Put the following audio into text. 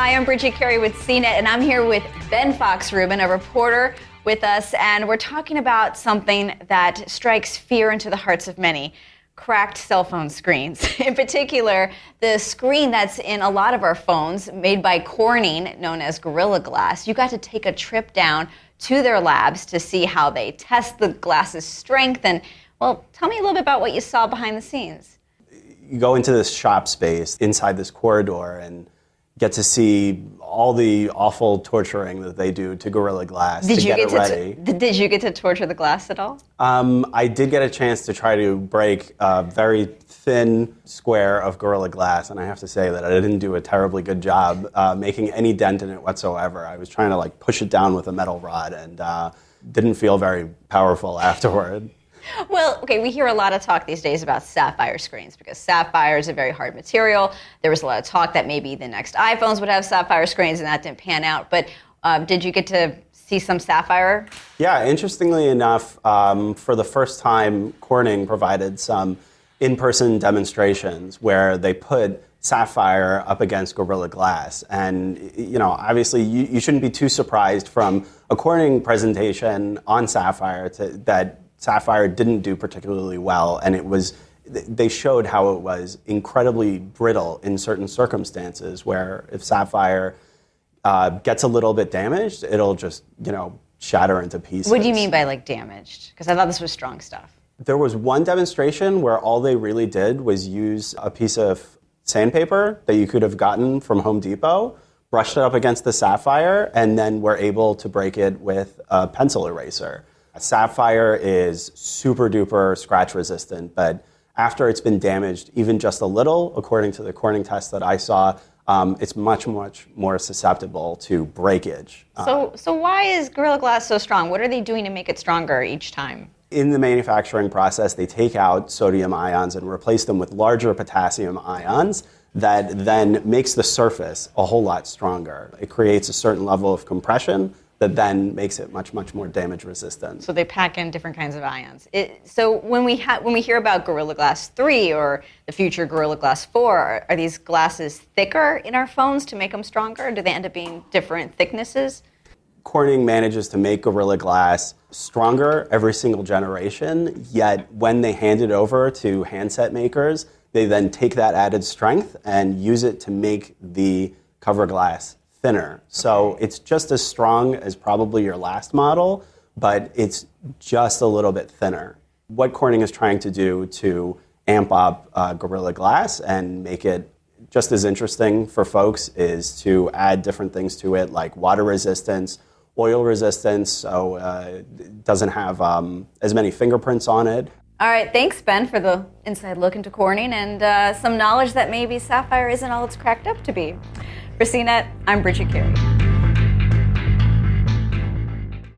Hi, I'm Bridget Carey with CNET, and I'm here with Ben Fox Rubin, a reporter with us, and we're talking about something that strikes fear into the hearts of many: cracked cell phone screens. In particular, the screen that's in a lot of our phones, made by Corning, known as Gorilla Glass. You got to take a trip down to their labs to see how they test the glass's strength, and, well, tell me a little bit about what you saw behind the scenes. You go into this shop space inside this corridor and get to see all the awful torturing that they do to Gorilla Glass to get it ready. Did you get to torture the glass at all? I did get a chance to try to break a very thin square of Gorilla Glass, and I have to say that I didn't do a terribly good job making any dent in it whatsoever. I was trying to push it down with a metal rod and didn't feel very powerful afterward. Well, okay, we hear a lot of talk these days about sapphire screens because sapphire is a very hard material. There was a lot of talk that maybe the next iPhones would have sapphire screens, and that didn't pan out. But did you get to see some sapphire? Yeah, interestingly enough, for the first time, Corning provided some in-person demonstrations where they put sapphire up against Gorilla Glass. And, obviously you shouldn't be too surprised from a Corning presentation on sapphire that sapphire didn't do particularly well, and they showed how it was incredibly brittle in certain circumstances where if sapphire gets a little bit damaged, it'll just, shatter into pieces. What do you mean by damaged? Because I thought this was strong stuff. There was one demonstration where all they really did was use a piece of sandpaper that you could have gotten from Home Depot, brushed it up against the sapphire, and then were able to break it with a pencil eraser. Sapphire is super duper scratch resistant, but after it's been damaged even just a little, according to the Corning test that I saw, it's much, much more susceptible to breakage. So why is Gorilla Glass so strong? What are they doing to make it stronger each time? In the manufacturing process, they take out sodium ions and replace them with larger potassium ions that then makes the surface a whole lot stronger. It creates a certain level of compression that then makes it much, much more damage resistant. So they pack in different kinds of ions. So when we hear about Gorilla Glass 3 or the future Gorilla Glass 4, are these glasses thicker in our phones to make them stronger? Or do they end up being different thicknesses? Corning manages to make Gorilla Glass stronger every single generation, yet when they hand it over to handset makers, they then take that added strength and use it to make the cover glass thinner. So it's just as strong as probably your last model, but it's just a little bit thinner. What Corning is trying to do to amp up Gorilla Glass and make it just as interesting for folks is to add different things to it, like water resistance, oil resistance, so it doesn't have as many fingerprints on it. All right, thanks, Ben, for the inside look into Corning and some knowledge that maybe sapphire isn't all it's cracked up to be. For CNET, I'm Bridget Carey.